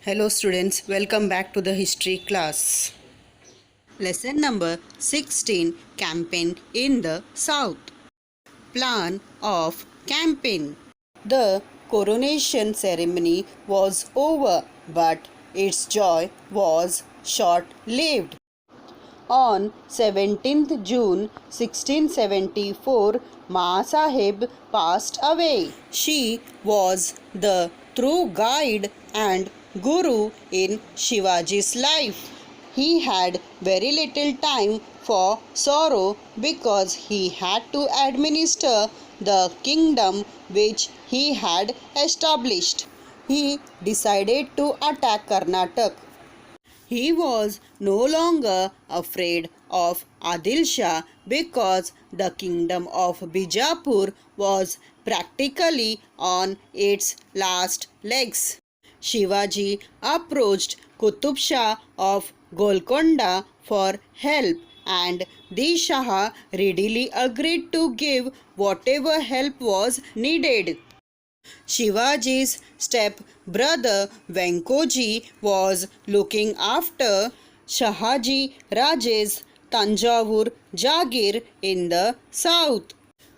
Hello students, welcome back to the history class. Lesson number 16, Campaign in the South. Plan of campaign. The coronation ceremony was over, but its joy was short-lived. On 17th June 1674, Ma Sahib passed away. She was the true guide and guru in Shivaji's life. He had very little time for sorrow because he had to administer the kingdom which he had established. He decided to attack Karnataka. He was no longer afraid of Adil Shah because the kingdom of Bijapur was practically on its last legs. Shivaji approached Qutub Shah of Golconda for help, and the Shah readily agreed to give whatever help was needed. Shivaji's step-brother Venkoji was looking after Shahaji Raje's Tanjavur Jagir in the south.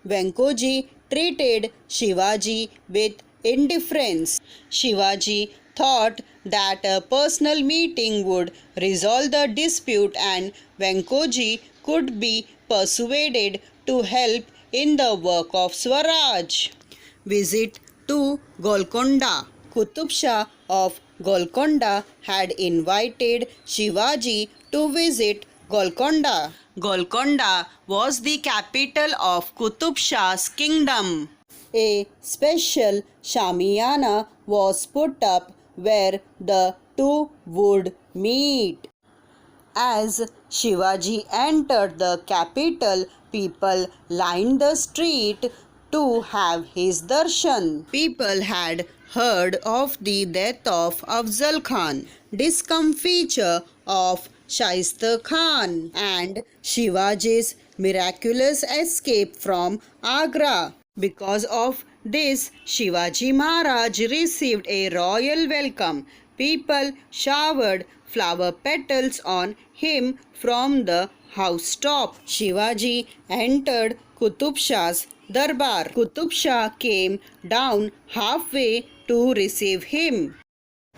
Venkoji treated Shivaji with indifference. Shivaji thought that a personal meeting would resolve the dispute and Venkoji could be persuaded to help in the work of Swaraj. Visit to Golconda. Qutub Shah of Golconda had invited Shivaji to visit Golconda. Golconda was the capital of Qutub Shah's kingdom. A special Shamiana was put up where the two would meet. As Shivaji entered the capital, people lined the street to have his darshan. People had heard of the death of Afzal Khan, discomfiture of Shaista Khan, and Shivaji's miraculous escape from Agra. Because of this, Shivaji Maharaj received a royal welcome. People showered flower petals on him from the housetop. Shivaji entered Qutub Shah's Darbar. Qutub Shah came down halfway to receive him.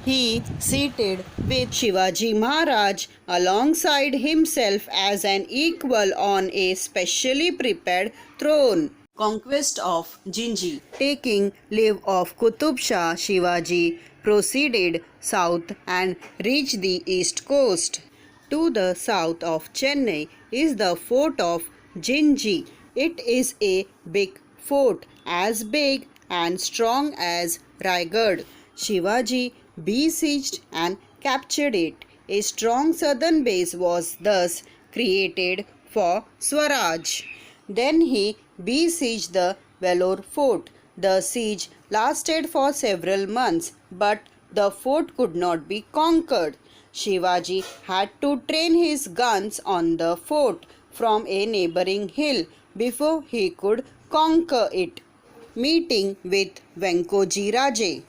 He seated with Shivaji Maharaj alongside himself as an equal on a specially prepared throne. Conquest of Jinji. Taking leave of Qutub Shah, Shivaji proceeded south and reached the east coast. To the south of Chennai is the fort of Jinji. It is a big fort, as big and strong as Raigad. Shivaji besieged and captured it. A strong southern base was thus created for Swaraj. Then he besieged the Vellore fort. The siege lasted for several months, but the fort could not be conquered. Shivaji had to train his guns on the fort from a neighboring hill before he could conquer it. Meeting with Venkoji Raje.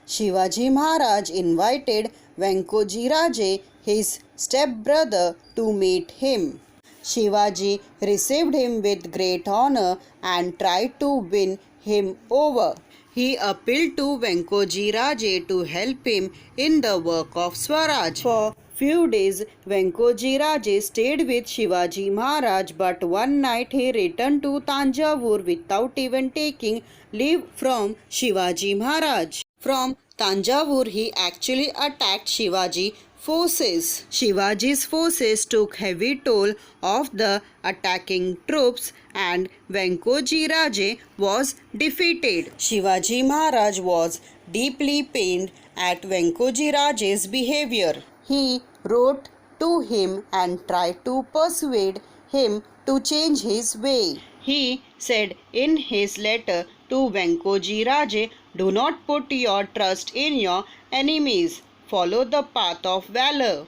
Shivaji Maharaj invited Venkoji Raje, his stepbrother, to meet him. Shivaji received him with great honor and tried to win him over. He appealed to Venkoji Raje to help him in the work of Swaraj. For few days, Venkoji Raje stayed with Shivaji Maharaj, but one night he returned to Tanjavur without even taking leave from Shivaji Maharaj. From Tanjavur, he actually attacked Shivaji forces. Shivaji's forces took heavy toll of the attacking troops and Venkoji Raje was defeated. Shivaji Maharaj was deeply pained at Venkoji Raje's behavior. He wrote to him and tried to persuade him to change his way. He said in his letter to Venkoji Raje, "Do not put your trust in your enemies. Follow the path of valor."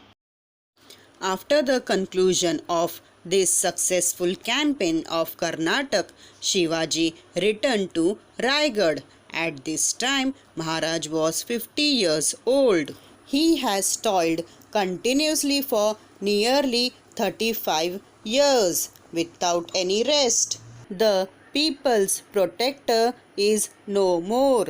After the conclusion of this successful campaign of Karnataka, Shivaji returned to Raigad. At this time, Maharaj was 50 years old. He has toiled continuously for nearly 35 years without any rest. The people's protector is no more.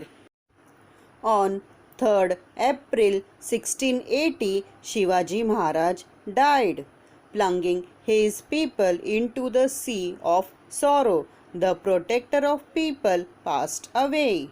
On 3rd April 1680, Shivaji Maharaj died, plunging his people into the sea of sorrow. The protector of people passed away.